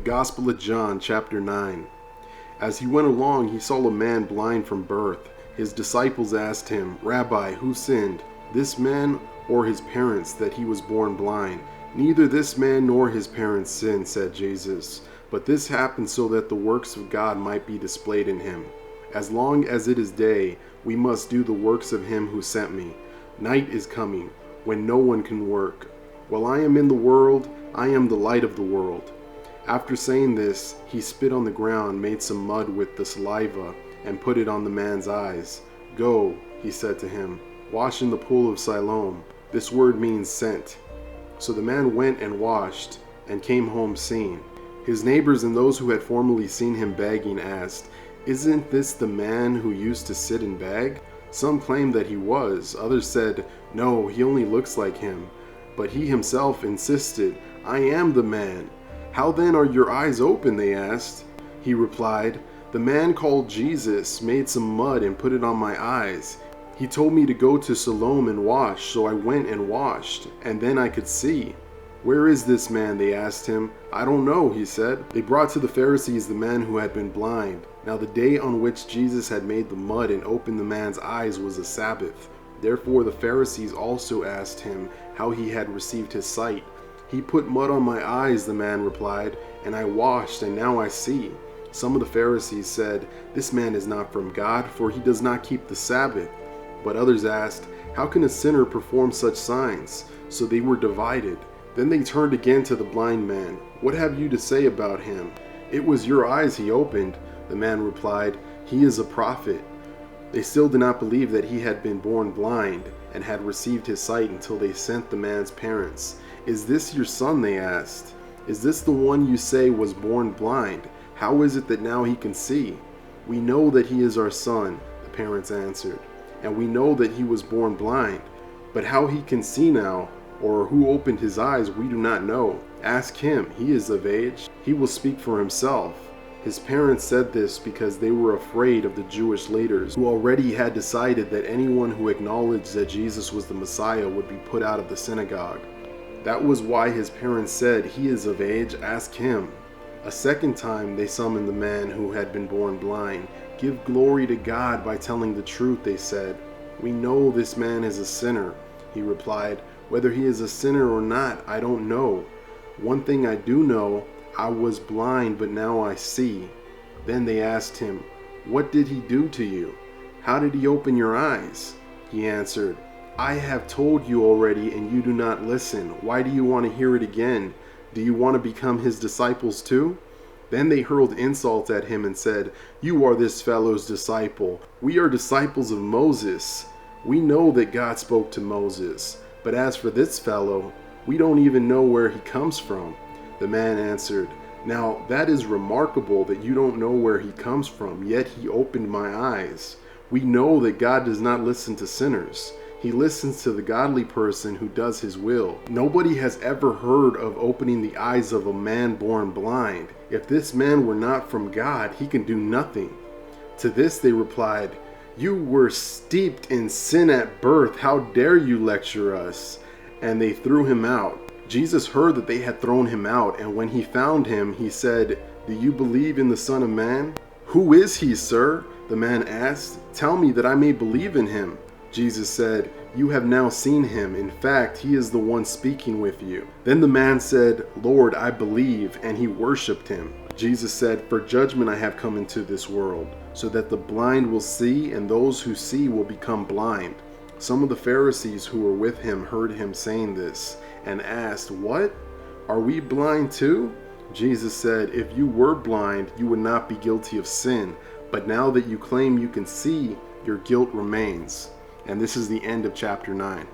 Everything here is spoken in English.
Gospel of John, chapter 9. As he went along, he saw a man blind from birth. His disciples asked him, "Rabbi, who sinned, this man or his parents, that he was born blind?" "Neither this man nor his parents sinned," said Jesus, "but this happened so that the works of God might be displayed in him. As long as it is day, we must do the works of him who sent me. Night is coming, when no one can work. While I am in the world, I am the light of the world." After saying this, he spit on the ground, made some mud with the saliva, and put it on the man's eyes. "Go," he said to him, "wash in the Pool of Siloam." This word means sent. So the man went and washed, and came home seeing. His neighbors and those who had formerly seen him begging asked, "Isn't this the man who used to sit and beg?" Some claimed that he was. Others said, "No, he only looks like him." But he himself insisted, "I am the man." "How then are your eyes open?" they asked. He replied, "The man called Jesus made some mud and put it on my eyes. He told me to go to Siloam and wash, so I went and washed, and then I could see." "Where is this man?" they asked him. "I don't know," he said. They brought to the Pharisees the man who had been blind. Now the day on which Jesus had made the mud and opened the man's eyes was a Sabbath. Therefore the Pharisees also asked him how he had received his sight. "He put mud on my eyes," the man replied, "and I washed, and now I see." Some of the Pharisees said, "This man is not from God, for he does not keep the Sabbath." But others asked, "How can a sinner perform such signs?" So they were divided. Then they turned again to the blind man. "What have you to say about him?" "It was your eyes he opened," the man replied. "He is a prophet." They still did not believe that he had been born blind and had received his sight until they sent the man's parents. "Is this your son?" they asked. "Is this the one you say was born blind? How is it that now he can see?" "We know that he is our son," the parents answered, "and we know that he was born blind. But how he can see now, or who opened his eyes, we do not know. Ask him, he is of age. He will speak for himself." His parents said this because they were afraid of the Jewish leaders, who already had decided that anyone who acknowledged that Jesus was the Messiah would be put out of the synagogue. That was why his parents said, "He is of age, ask him." A second time they summoned the man who had been born blind. "Give glory to God by telling the truth," they said. "We know this man is a sinner." He replied, "Whether he is a sinner or not, I don't know. One thing I do know, I was blind, but now I see." Then they asked him, "What did he do to you? How did he open your eyes?" He answered, "I have told you already, and you do not listen. Why do you want to hear it again? Do you want to become his disciples too?" Then they hurled insults at him and said, "You are this fellow's disciple. We are disciples of Moses. We know that God spoke to Moses. But as for this fellow, we don't even know where he comes from." The man answered, "Now that is remarkable that you don't know where he comes from, yet he opened my eyes. We know that God does not listen to sinners. He listens to the godly person who does his will. Nobody has ever heard of opening the eyes of a man born blind. If this man were not from God, he can do nothing." To this they replied, "You were steeped in sin at birth. How dare you lecture us?" And they threw him out. Jesus heard that they had thrown him out, and when he found him, he said, "Do you believe in the Son of Man?" "Who is he, sir?" the man asked. "Tell me that I may believe in him." Jesus said, "You have now seen him. In fact, he is the one speaking with you." Then the man said, "Lord, I believe," and he worshipped him. Jesus said, "For judgment I have come into this world, so that the blind will see, and those who see will become blind." Some of the Pharisees who were with him heard him saying this, and asked, "What? Are we blind too?" Jesus said, "If you were blind, you would not be guilty of sin. But now that you claim you can see, your guilt remains." And this is the end of chapter 9.